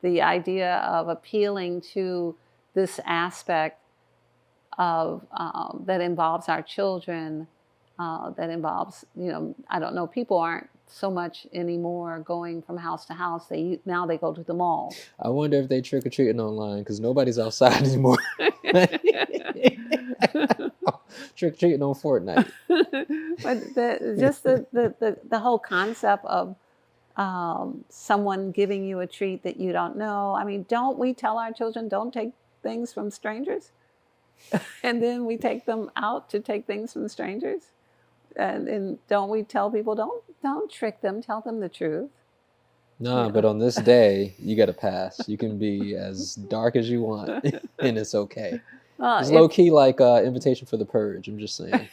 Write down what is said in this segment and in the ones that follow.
the idea of appealing to this aspect of that involves our children, that involves, I don't know, people aren't so much anymore going from house to house. Now they go to the mall. I wonder if they trick-or-treating online, because nobody's outside anymore. Trick-or-treating on Fortnite. But the whole concept of someone giving you a treat that you don't know. I mean, don't we tell our children, don't take things from strangers? And then we take them out to take things from strangers? And don't we tell people, don't trick them, tell them the truth? Nah, but on this day, you got to pass. You can be as dark as you want, and it's okay. It's low-key like Invitation for the Purge, I'm just saying.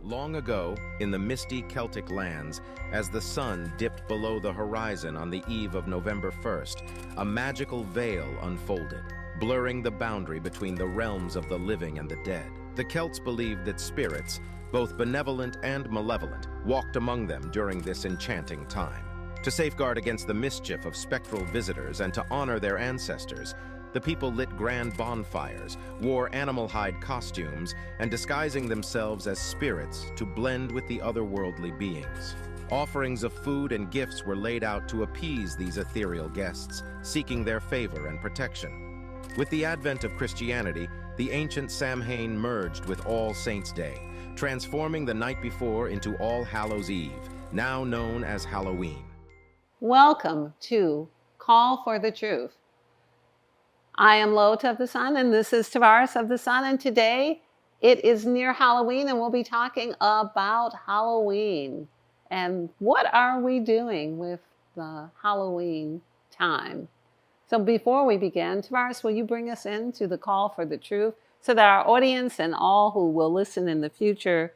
Long ago, in the misty Celtic lands, as the sun dipped below the horizon on the eve of November 1st, a magical veil unfolded, blurring the boundary between the realms of the living and the dead. The Celts believed that spirits, both benevolent and malevolent, walked among them during this enchanting time. To safeguard against the mischief of spectral visitors and to honor their ancestors, the people lit grand bonfires, wore animal hide costumes, and disguising themselves as spirits to blend with the otherworldly beings. Offerings of food and gifts were laid out to appease these ethereal guests, seeking their favor and protection. With the advent of Christianity, the ancient Samhain merged with All Saints' Day, transforming the night before into All Hallows' Eve, now known as Halloween. Welcome to Call for the Truth. I am LaOta of the Sun, and this is Tarvars of the Sun, and today it is near Halloween, and we'll be talking about Halloween. And what are we doing with the Halloween time? So before we begin, Tarvars, will you bring us into the Call for the Truth so that our audience and all who will listen in the future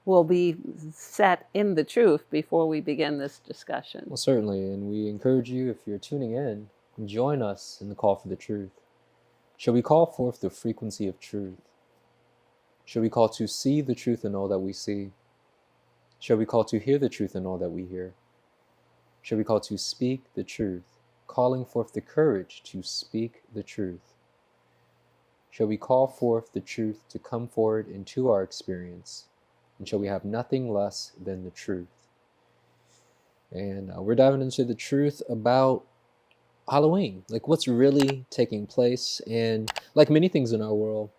will be set in the truth before we begin this discussion? Well, certainly, and we encourage you, if you're tuning in, join us in the call for the truth. Shall we call forth the frequency of truth? Shall we call to see the truth in all that we see? Shall we call to hear the truth in all that we hear? Shall we call to speak the truth, calling forth the courage to speak the truth? Shall we call forth the truth to come forward into our experience? And shall we have nothing less than the truth? And we're diving into the truth about Halloween, like what's really taking place. And like many things in our world,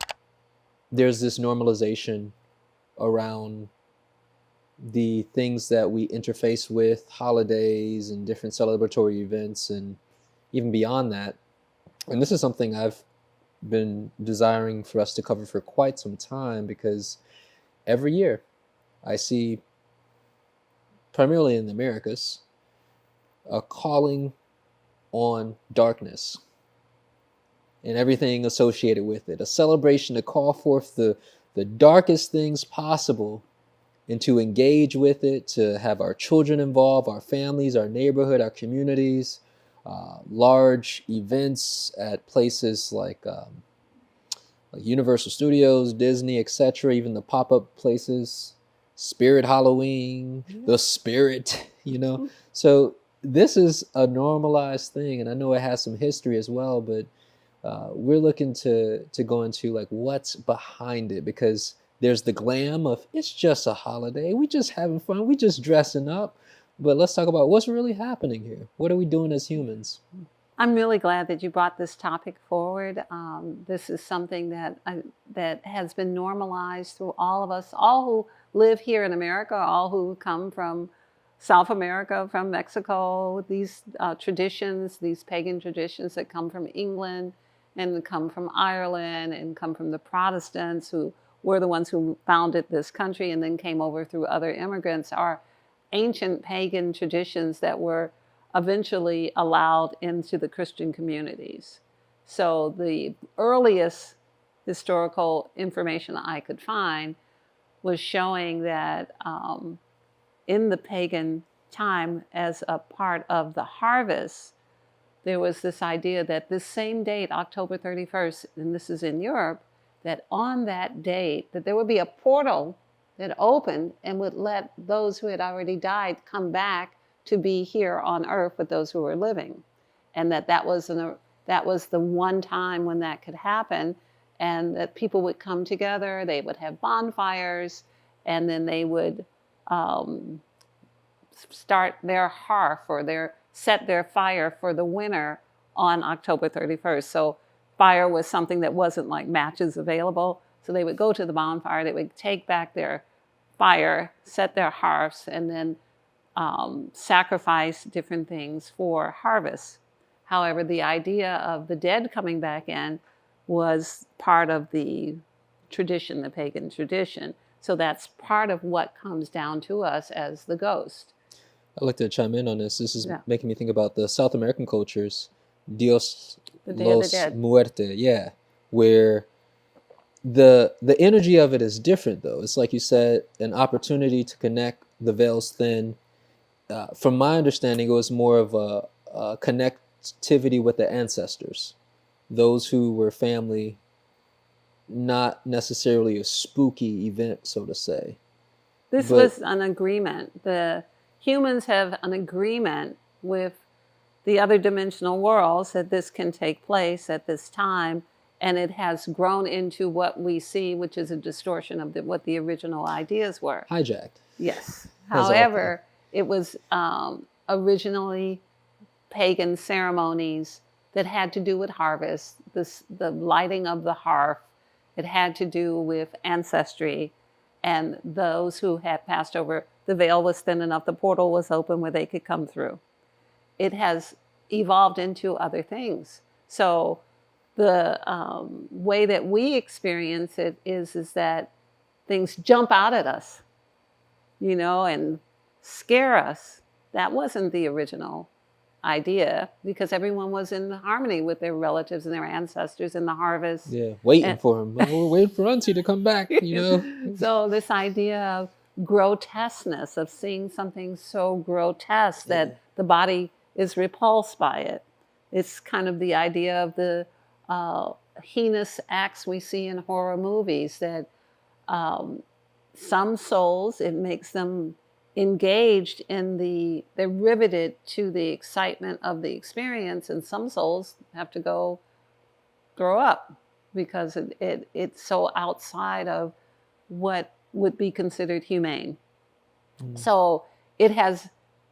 there's this normalization around the things that we interface with, holidays and different celebratory events, and even beyond that. And this is something I've been desiring for us to cover for quite some time, because every year I see, primarily in the Americas, a calling on darkness and everything associated with it. A celebration to call forth the darkest things possible and to engage with it, to have our children involved, our families, our neighborhood, our communities, large events at places like Universal Studios, Disney, etc., even the pop-up places, Spirit Halloween, the Spirit, So this is a normalized thing, and I know it has some history as well, but we're looking to go into like what's behind it, because there's the glam of it's just a holiday, we just having fun, we just dressing up, but let's talk about what's really happening here. What are we doing as humans? I'm really glad that you brought this topic forward. This is something that has been normalized through all of us, all who live here in America, all who come from South America, from Mexico, these traditions, these pagan traditions that come from England and come from Ireland and come from the Protestants, who were the ones who founded this country and then came over through other immigrants, are ancient pagan traditions that were eventually allowed into the Christian communities. So the earliest historical information I could find was showing that in the pagan time, as a part of the harvest, there was this idea that this same date, October 31st, and this is in Europe, that on that date, that there would be a portal that opened and would let those who had already died come back to be here on earth with those who were living. And that was the one time when that could happen, and that people would come together, they would have bonfires, and then they would start their hearth or set their fire for the winter on October 31st. So fire was something that wasn't like matches available. So they would go to the bonfire, they would take back their fire, set their hearths, and then sacrifice different things for harvest. However, the idea of the dead coming back in was part of the tradition, the pagan tradition. So that's part of what comes down to us as the ghost. I'd like to chime in on this. This is making me think about the South American cultures, Dios los muerte, where the energy of it is different, though. It's like you said, an opportunity to connect, the veil's thin. From my understanding, it was more of a connectivity with the ancestors, those who were family, not necessarily a spooky event, so to say. This was an agreement. The humans have an agreement with the other dimensional worlds that this can take place at this time, and it has grown into what we see, which is a distortion of what the original ideas were. Hijacked. Yes. However, it was originally pagan ceremonies that had to do with harvest, the lighting of the hearth. It had to do with ancestry, and those who had passed over. The veil was thin enough, the portal was open where they could come through. It has evolved into other things. So the way that we experience it is that things jump out at us, and scare us. That wasn't the original idea, because everyone was in harmony with their relatives and their ancestors in the harvest. Yeah, waiting for them. We're waiting for Auntie to come back, So this idea of grotesqueness, of seeing something so grotesque that the body is repulsed by it. It's kind of the idea of the heinous acts we see in horror movies, that some souls, it makes them engaged in they're riveted to the excitement of the experience, and some souls have to go throw up because it's so outside of what would be considered humane. So it has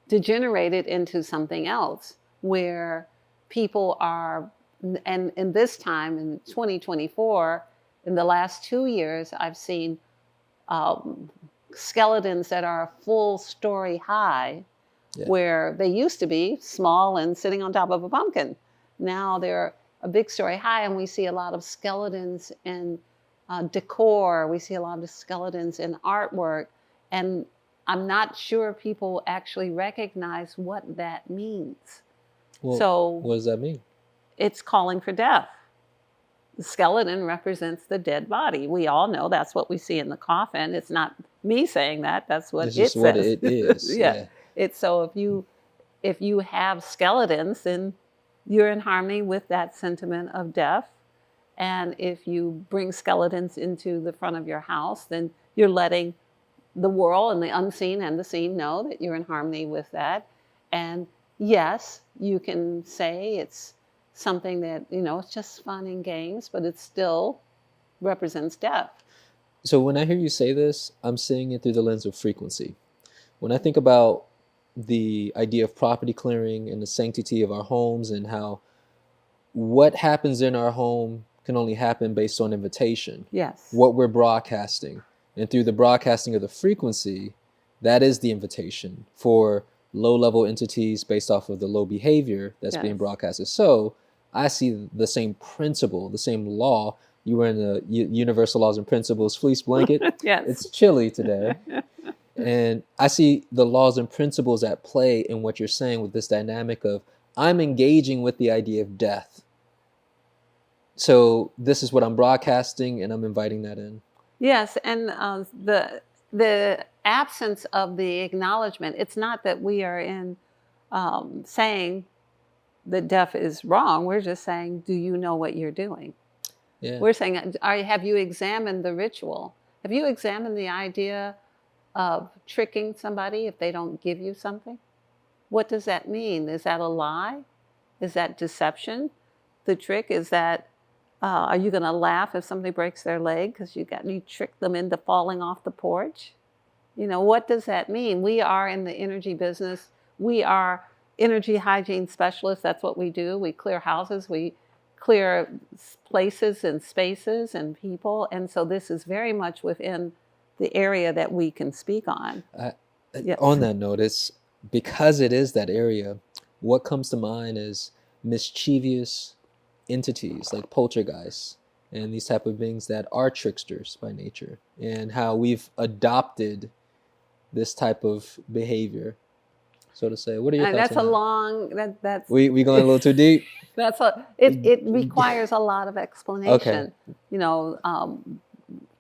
degenerated into something else where people are, and in this time in 2024, in the last 2 years, I've seen skeletons that are a full story high, where they used to be small and sitting on top of a pumpkin. Now they're a big story high, and we see a lot of skeletons in decor. We see a lot of skeletons in artwork, and I'm not sure people actually recognize what that means. Well, so what does that mean? It's calling for death. The skeleton represents the dead body. We all know that's what we see in the coffin. It's not me saying that. That's what it says. What it is. Yeah. It's so if you have skeletons, then you're in harmony with that sentiment of death. And if you bring skeletons into the front of your house, then you're letting the world and the unseen and the seen know that you're in harmony with that. And yes, you can say it's something that, it's just fun and games, but it still represents death. So when I hear you say this, I'm seeing it through the lens of frequency. When I think about the idea of property clearing and the sanctity of our homes, and how what happens in our home can only happen based on invitation. Yes. What we're broadcasting. And through the broadcasting of the frequency, that is the invitation for low-level entities based off of the low behavior that's being broadcasted. So I see the same principle, the same law. You were in the Universal Laws and Principles fleece blanket. Yes. It's chilly today. And I see the laws and principles at play in what you're saying with this dynamic of I'm engaging with the idea of death. So this is what I'm broadcasting, and I'm inviting that in. Yes, and the absence of the acknowledgement, it's not that we are in saying that deaf is wrong. We're just saying, do you know what you're doing? Yeah. We're saying, have you examined the ritual? Have you examined the idea of tricking somebody if they don't give you something? What does that mean? Is that a lie? Is that deception? The trick is that, are you going to laugh if somebody breaks their leg because you tricked them into falling off the porch? You know, what does that mean? We are in the energy business. We are energy hygiene specialists. That's what we do. We clear houses. We clear places and spaces and people. And so this is very much within the area that we can speak on. Yes. On that note, it's because it is that area, what comes to mind is mischievous entities like poltergeists and these type of beings that are tricksters by nature, and how we've adopted this type of behavior, so to say. What are your thoughts that's on a that? long, that's... We going a little too deep? It requires a lot of explanation. Okay. You know,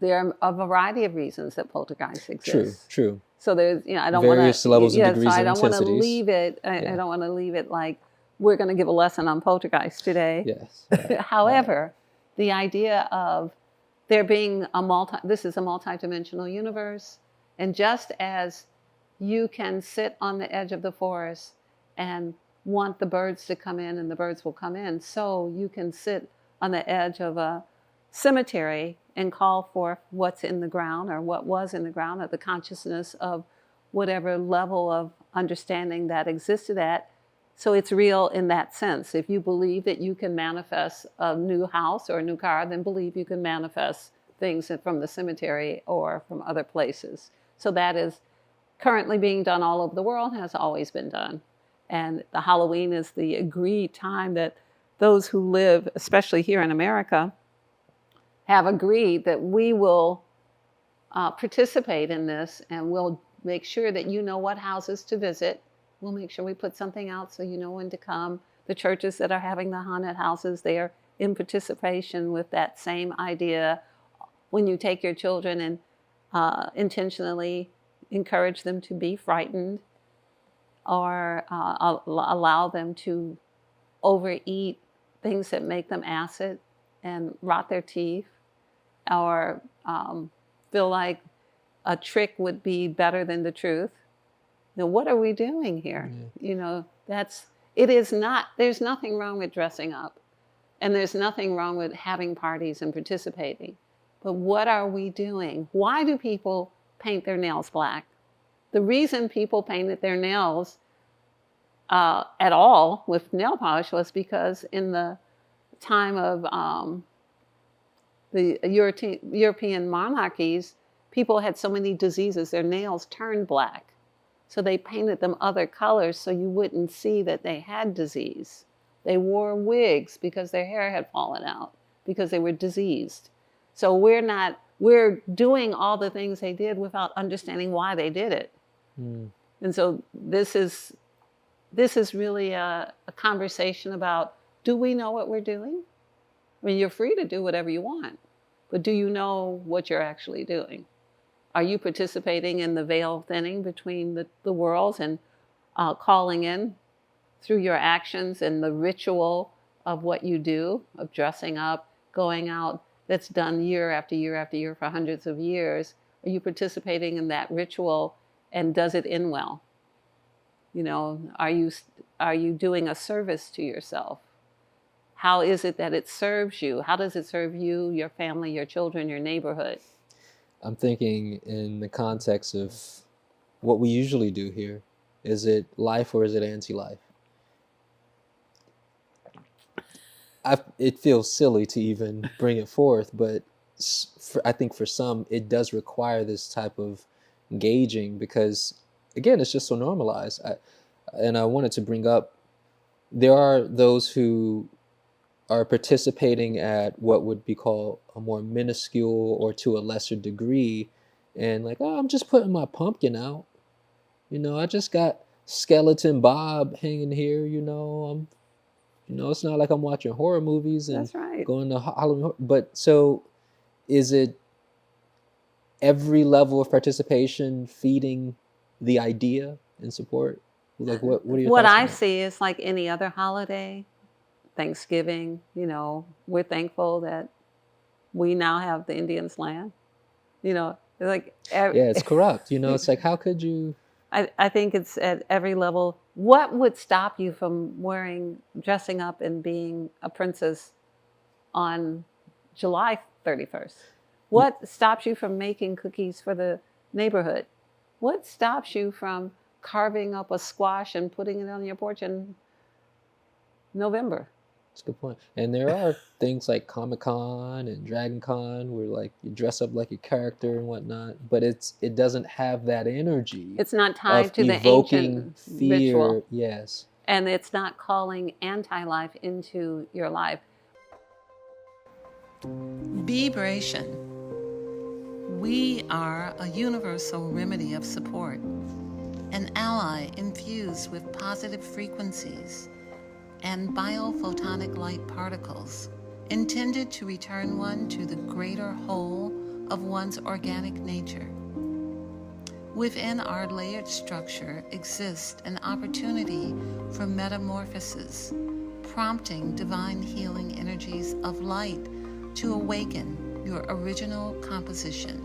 there are a variety of reasons that poltergeists exist. True. So there's, you know, I don't want to... Various levels and degrees so I and don't want to intensities. leave it, I don't want to leave it like, we're going to give a lesson on poltergeist today. Yes. Right. However, the idea of there being this is a multidimensional universe, and just as you can sit on the edge of the forest and want the birds to come in and the birds will come in, so you can sit on the edge of a cemetery and call for what's in the ground or what was in the ground, or the consciousness of whatever level of understanding that existed at. So it's real in that sense. If you believe that you can manifest a new house or a new car, then believe you can manifest things from the cemetery or from other places. So that is currently being done all over the world, has always been done. And the Halloween is the agreed time that those who live, especially here in America, have agreed that we will participate in this, and we'll make sure that you know what houses to visit. We'll make sure we put something out so you know when to come. The churches that are having the haunted houses, they are in participation with that same idea. When you take your children and intentionally encourage them to be frightened, or allow them to overeat things that make them acid and rot their teeth, or feel like a trick would be better than the truth. Now, what are we doing here? Yeah. You know, there's nothing wrong with dressing up, and there's nothing wrong with having parties and participating. But what are we doing? Why do people paint their nails black? The reason people painted their nails at all with nail polish was because in the time of the European monarchies, people had so many diseases, their nails turned black. So they painted them other colors so you wouldn't see that they had disease. They wore wigs because their hair had fallen out, because they were diseased. So we're doing all the things they did without understanding why they did it. And so this is really a conversation about, do we know what we're doing? I mean, you're free to do whatever you want, but do you know what you're actually doing? Are you participating in the veil thinning between the worlds and calling in through your actions and the ritual of what you do, of dressing up, going out, that's done year after year after year for hundreds of years? Are you participating in that ritual, and does it end well? You know, are you doing a service to yourself? How is it that it serves you? How does it serve you, your family, your children, your neighborhood? I'm thinking in the context of what we usually do here. Is it life or is it anti-life? It feels silly to even bring it forth, but I think for some, it does require this type of engaging, because, again, it's just so normalized. And I wanted to bring up, there are those who are participating at what would be called a more minuscule or to a lesser degree, and like, oh, I'm just putting my pumpkin out. You know, I just got Skeleton Bob hanging here. It's not like I'm watching horror movies and That's right. going to Halloween. But so, is it every level of participation feeding the idea and support? Like, what are your What thoughts on I that? see is like any other holiday, Thanksgiving, we're thankful that we now have the Indians' land. Like Yeah, it's corrupt. It's like, how could you? I think it's at every level. What would stop you from dressing up and being a princess on July 31st? y- What stops you from making cookies for the neighborhood? What stops you from carving up a squash and putting it on your porch in November? That's a good point. And there are things like Comic-Con and Dragon Con where like you dress up like a character and whatnot, but it doesn't have that energy It's not of tied to the evoking ancient fear. ritual, Yes. and it's not calling anti-life into your life. Be-Bration. We are a universal remedy of support, an ally infused with positive frequencies and biophotonic light particles, intended to return one to the greater whole of one's organic nature. Within our layered structure exists an opportunity for metamorphosis, prompting divine healing energies of light to awaken your original composition,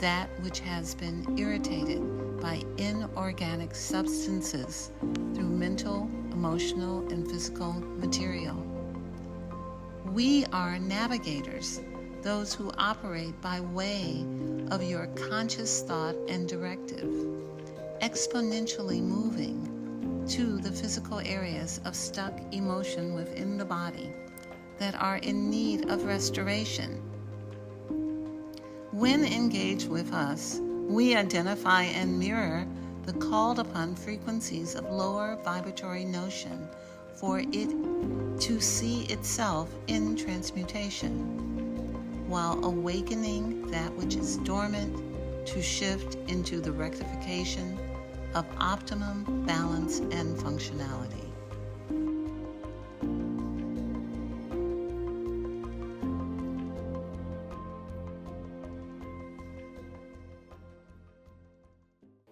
that which has been irritated by inorganic substances through mental, emotional, and physical material. We are navigators, those who operate by way of your conscious thought and directive, exponentially moving to the physical areas of stuck emotion within the body that are in need of restoration. When engaged with us, we identify and mirror the called upon frequencies of lower vibratory notion for it to see itself in transmutation, while awakening that which is dormant to shift into the rectification of optimum balance and functionality.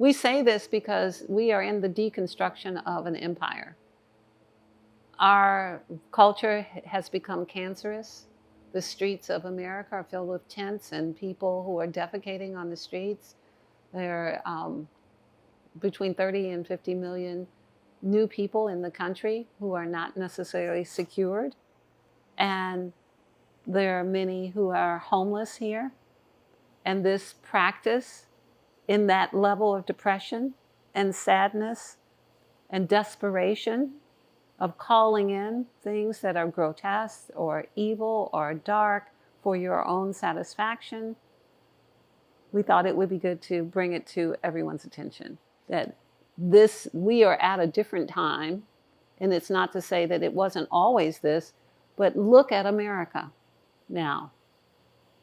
We say this because we are in the deconstruction of an empire. Our culture has become cancerous. The streets of America are filled with tents and people who are defecating on the streets. There are between 30 and 50 million new people in the country who are not necessarily secured. And there are many who are homeless here. And this practice, in that level of depression and sadness and desperation of calling in things that are grotesque or evil or dark for your own satisfaction, we thought it would be good to bring it to everyone's attention. That we are at a different time, and it's not to say that it wasn't always this, but look at America now.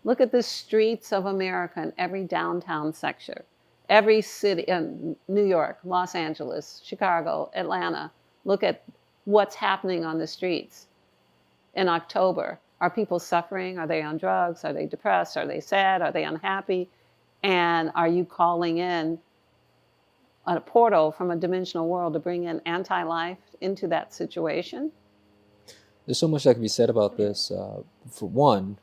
Look at the streets of America in every downtown section. Every city, in New York, Los Angeles, Chicago, Atlanta, look at what's happening on the streets in October. Are people suffering? Are they on drugs? Are they depressed? Are they sad? Are they unhappy? And are you calling in a portal from a dimensional world to bring in anti-life into that situation? There's so much that can be said about this. For one,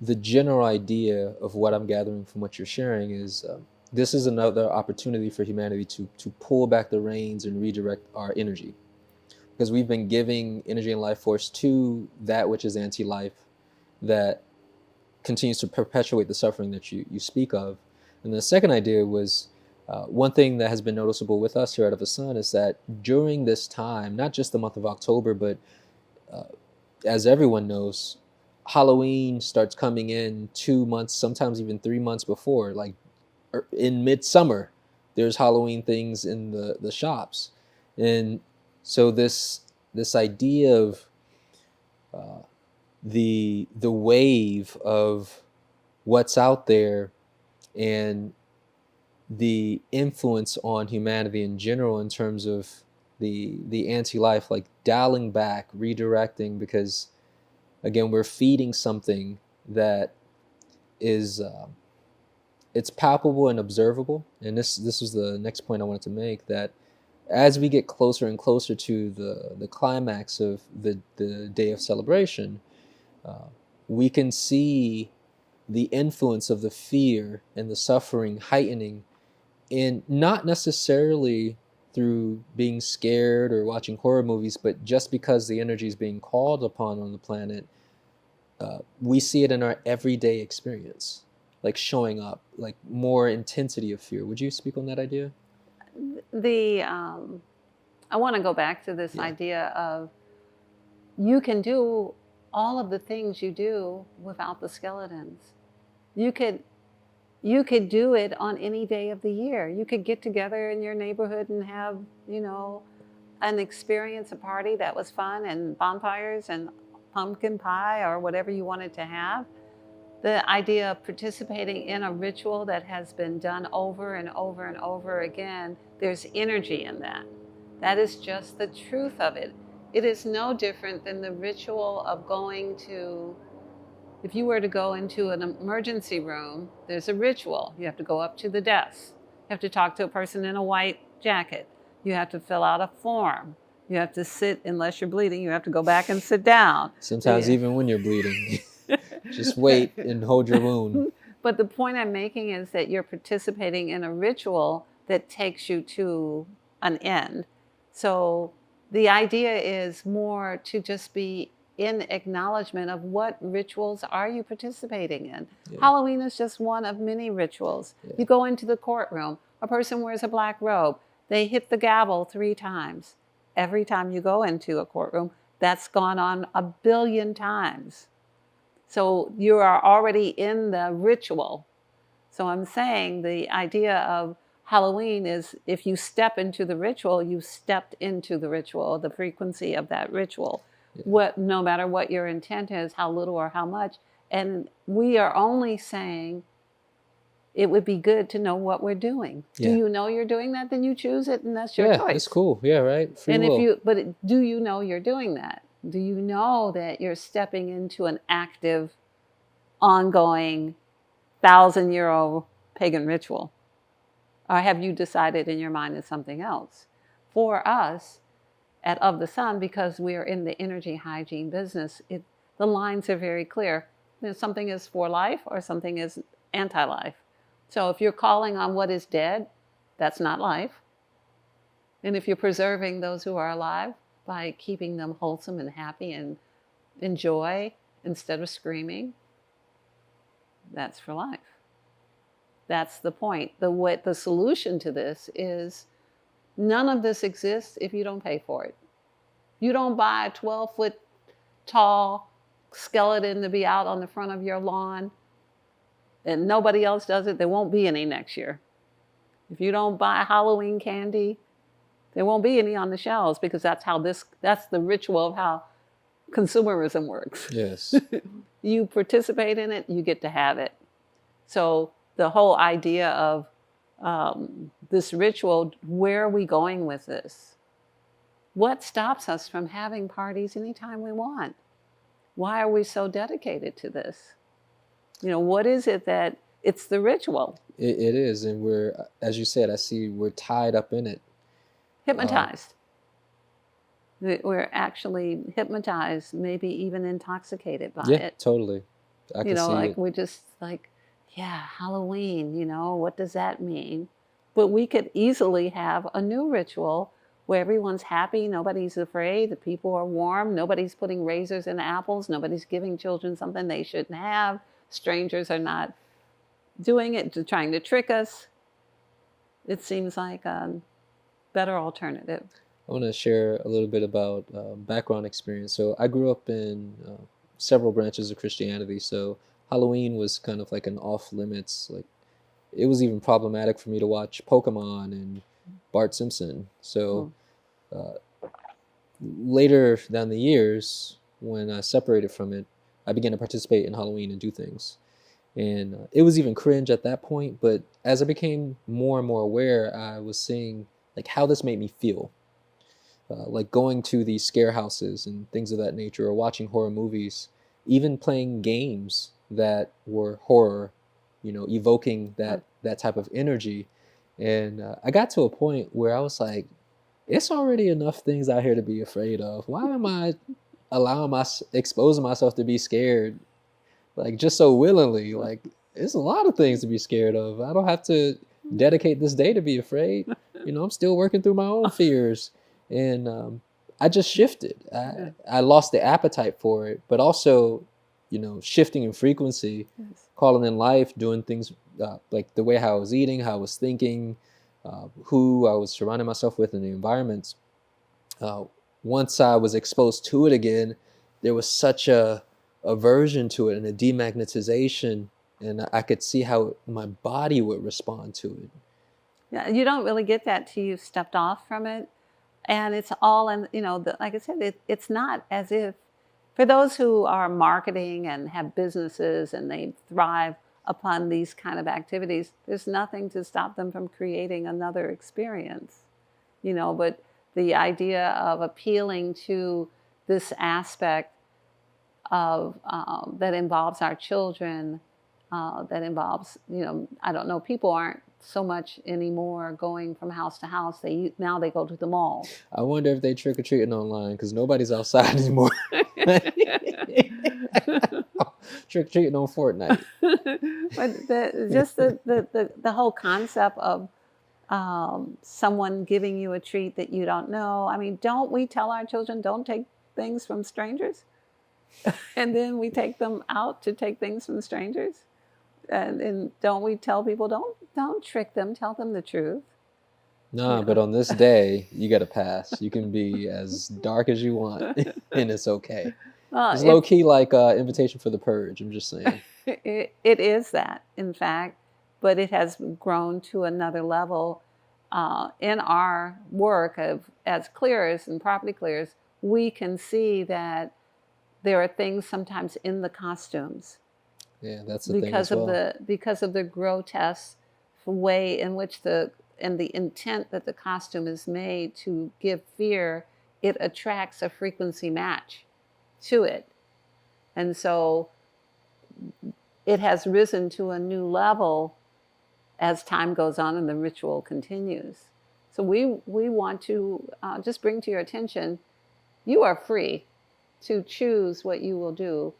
the general idea of what I'm gathering from what you're sharing is this is another opportunity for humanity to pull back the reins and redirect our energy. Because we've been giving energy and life force to that which is anti-life, that continues to perpetuate the suffering that you speak of. And the second idea was one thing that has been noticeable with us here at Of a Sun is that during this time, not just the month of October, but as everyone knows, Halloween starts coming in 2 months, sometimes even 3 months before. Like in midsummer, there's Halloween things in the shops. And so this idea of the wave of what's out there and the influence on humanity in general in terms of the anti-life, like dialing back, redirecting, because again, we're feeding something that is it's palpable and observable. And this was the next point I wanted to make, that as we get closer and closer to the climax of the day of celebration, we can see the influence of the fear and the suffering heightening, in not necessarily through being scared or watching horror movies, but just because the energy is being called upon on the planet, we see it in our everyday experience, like showing up, like more intensity of fear. Would you speak on that idea? I want to go back to this idea of you can do all of the things you do without the skeletons. You could do it on any day of the year. You could get together in your neighborhood and have, an experience, a party that was fun, and bonfires and pumpkin pie or whatever you wanted to have. The idea of participating in a ritual that has been done over and over and over again, there's energy in that. That is just the truth of it. It is no different than the ritual of going to, if you were to go into an emergency room, there's a ritual. You have to go up to the desk. You have to talk to a person in a white jacket. You have to fill out a form. You have to sit, unless you're bleeding, you have to go back and sit down. Sometimes even when you're bleeding, just wait and hold your wound. But the point I'm making is that you're participating in a ritual that takes you to an end. So the idea is more to just be in acknowledgement of what rituals are you participating in. Yeah. Halloween is just one of many rituals. Yeah. You go into the courtroom, a person wears a black robe, they hit the gavel 3 times. Every time you go into a courtroom, that's gone on 1 billion times. So you are already in the ritual. So I'm saying the idea of Halloween is, if you step into the ritual, you stepped into the ritual, the frequency of that ritual. Yeah. No matter what your intent is, how little or how much. And we are only saying it would be good to know what we're doing. Yeah. Do you know you're doing that? Then you choose it, and that's your choice. Yeah, it's cool. Yeah, right. Free will. Do you know you're doing that? Do you know that you're stepping into an active, ongoing, 1,000-year-old pagan ritual? Or have you decided in your mind it's something else? For us, at Of the Sun, because we are in the energy hygiene business, the lines are very clear. Something is for life or something is anti-life. So if you're calling on what is dead, that's not life. And if you're preserving those who are alive by keeping them wholesome and happy and in joy instead of screaming, that's for life. That's the point. The solution to this is none of this exists if you don't pay for it. You don't buy a 12-foot tall skeleton to be out on the front of your lawn and nobody else does it, there won't be any next year. If you don't buy Halloween candy, there won't be any on the shelves, because that's the ritual of how consumerism works. Yes. You participate in it, you get to have it. So the whole idea of this ritual, where are we going with this? What stops us from having parties anytime we want? Why are we so dedicated to this? What is it that it's the ritual? It is. And we're, as you said, we're tied up in it. Hypnotized. We're actually hypnotized, maybe even intoxicated by it. Yeah, totally. I can see it. We're just Halloween, what does that mean? But we could easily have a new ritual where everyone's happy, nobody's afraid, the people are warm, nobody's putting razors in apples, nobody's giving children something they shouldn't have, strangers are not doing it, trying to trick us. It seems like a better alternative. I want to share a little bit about background experience. So I grew up in several branches of Christianity, so Halloween was kind of like an off limits. Like, it was even problematic for me to watch Pokemon and Bart Simpson. So later down the years, when I separated from it, I began to participate in Halloween and do things. And it was even cringe at that point, but as I became more and more aware, I was seeing like how this made me feel. Like going to these scare houses and things of that nature, or watching horror movies, even playing games that were horror, evoking that type of energy. And I got to a point where I was like, it's already enough things out here to be afraid of. Why am I exposing myself to be scared, like, just so willingly? Like, it's a lot of things to be scared of. I don't have to dedicate this day to be afraid. I'm still working through my own fears. And I just shifted. I lost the appetite for it, but also, shifting in frequency, calling in life, doing things like the way how I was eating, how I was thinking, who I was surrounding myself with in the environments. Once I was exposed to it again, there was such a aversion to it and a demagnetization, and I could see how my body would respond to it. Yeah, you don't really get that till you've stepped off from it. And it's all in, like I said, it's not as if, for those who are marketing and have businesses and they thrive upon these kind of activities, there's nothing to stop them from creating another experience, but the idea of appealing to this aspect of that involves our children, that involves, I don't know, people aren't so much anymore going from house to house. Now they go to the mall. I wonder if they trick-or-treating online, because nobody's outside anymore. Trick-or-treating on Fortnite. But the whole concept of someone giving you a treat that you don't know. I mean, don't we tell our children, don't take things from strangers? And then we take them out to take things from strangers? And don't we tell people, don't trick them, tell them the truth? No, but on this day, you got to pass. You can be as dark as you want, and it's okay. It's low-key like Invitation for the Purge, I'm just saying. It is that, in fact, but it has grown to another level. In our work as clearers and property clearers, we can see that there are things sometimes in the costumes. Yeah, that's the thing as well. Because of the grotesque way in which the intent that the costume is made to give fear, it attracts a frequency match to it. And so it has risen to a new level as time goes on and the ritual continues. So we want to just bring to your attention, you are free to choose what you will do.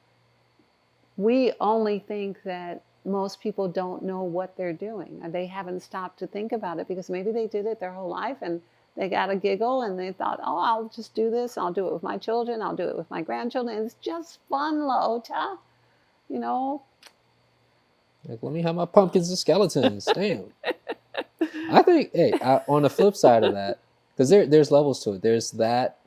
We only think that most people don't know what they're doing, or they haven't stopped to think about it because maybe they did it their whole life and they got a giggle and they thought, oh, I'll just do this. I'll do it with my children. I'll do it with my grandchildren. It's just fun, LaOta. Like, let me have my pumpkins and skeletons. Damn. I think, on the flip side of that, because there's levels to it. There's that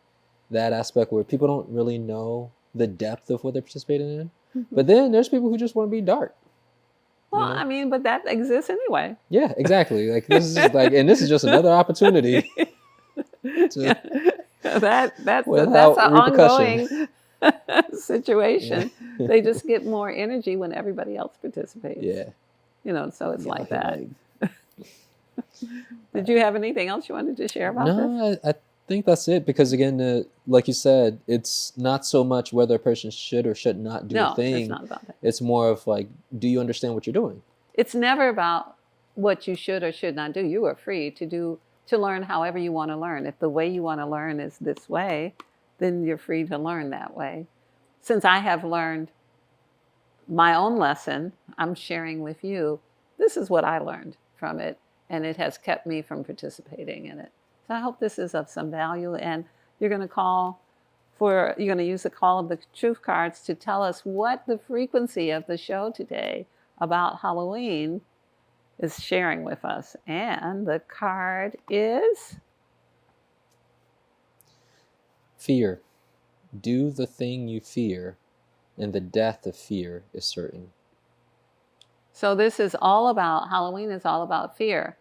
aspect where people don't really know the depth of what they're participating in. But then there's people who just want to be dark. Well, I mean, but that exists anyway. Yeah, exactly. Like, this is and this is just another opportunity. That's an ongoing situation. Yeah. They just get more energy when everybody else participates. Yeah. So it's like that. Did you have anything else you wanted to share about this? No, I think that's it, because again, like you said, it's not so much whether a person should or should not do a thing. It's not about that. It's more of like, do you understand what you're doing? It's never about what you should or should not do. You are free to learn however you want to learn. If the way you want to learn is this way, then you're free to learn that way. Since I have learned my own lesson, I'm sharing with you, this is what I learned from it, and it has kept me from participating in it. So I hope this is of some value, and you're going to use the call of the truth cards to tell us what the frequency of the show today about Halloween is sharing with us. And the card is fear. Do the thing you fear, and the death of fear is certain. So this is all about, Halloween is all about fear.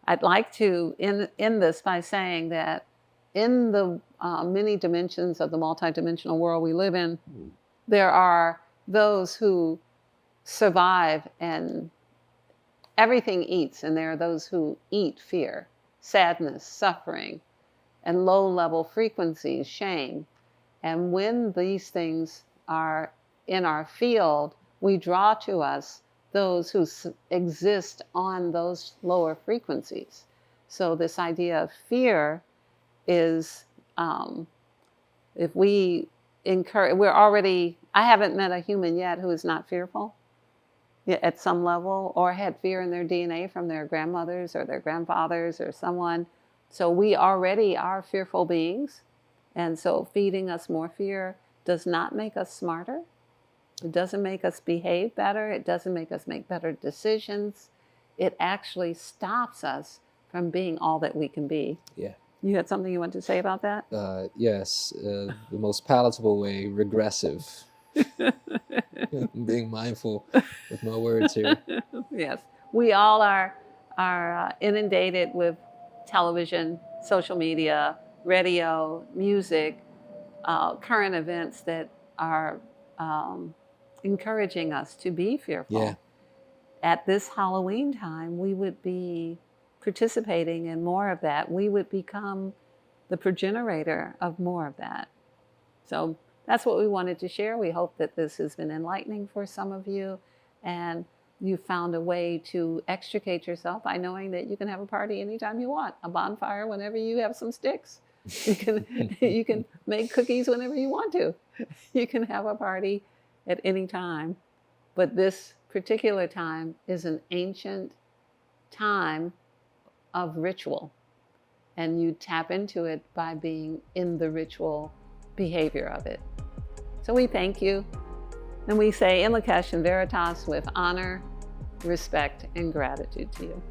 I'd like to end this by saying that in the many dimensions of the multidimensional world we live in, there are those who survive and everything eats, and there are those who eat fear, sadness, suffering, and low-level frequencies, shame. And when these things are in our field, we draw to us those who exist on those lower frequencies. So this idea of fear is, if we encourage, I haven't met a human yet who is not fearful at some level, or had fear in their DNA from their grandmothers or their grandfathers or someone. So we already are fearful beings. And so feeding us more fear does not make us smarter. It doesn't make us behave better. It doesn't make us make better decisions. It actually stops us from being all that we can be. Yeah. You had something you wanted to say about that? Yes, the most palatable way, regressive. Being mindful with my words here. Yes. We all are inundated with television, social media, radio, music, current events that are encouraging us to be fearful. Yeah. At this Halloween time, we would be participating in more of that. We would become the progenitor of more of that. So that's what we wanted to share. We hope that this has been enlightening for some of you, and you found a way to extricate yourself by knowing that you can have a party anytime you want, a bonfire whenever you have some sticks. You can make cookies whenever you want to. You can have a party at any time. But this particular time is an ancient time of ritual, and you tap into it by being in the ritual behavior of it. So we thank you, and we say in Lakesh and Veritas with honor, respect, and gratitude to you.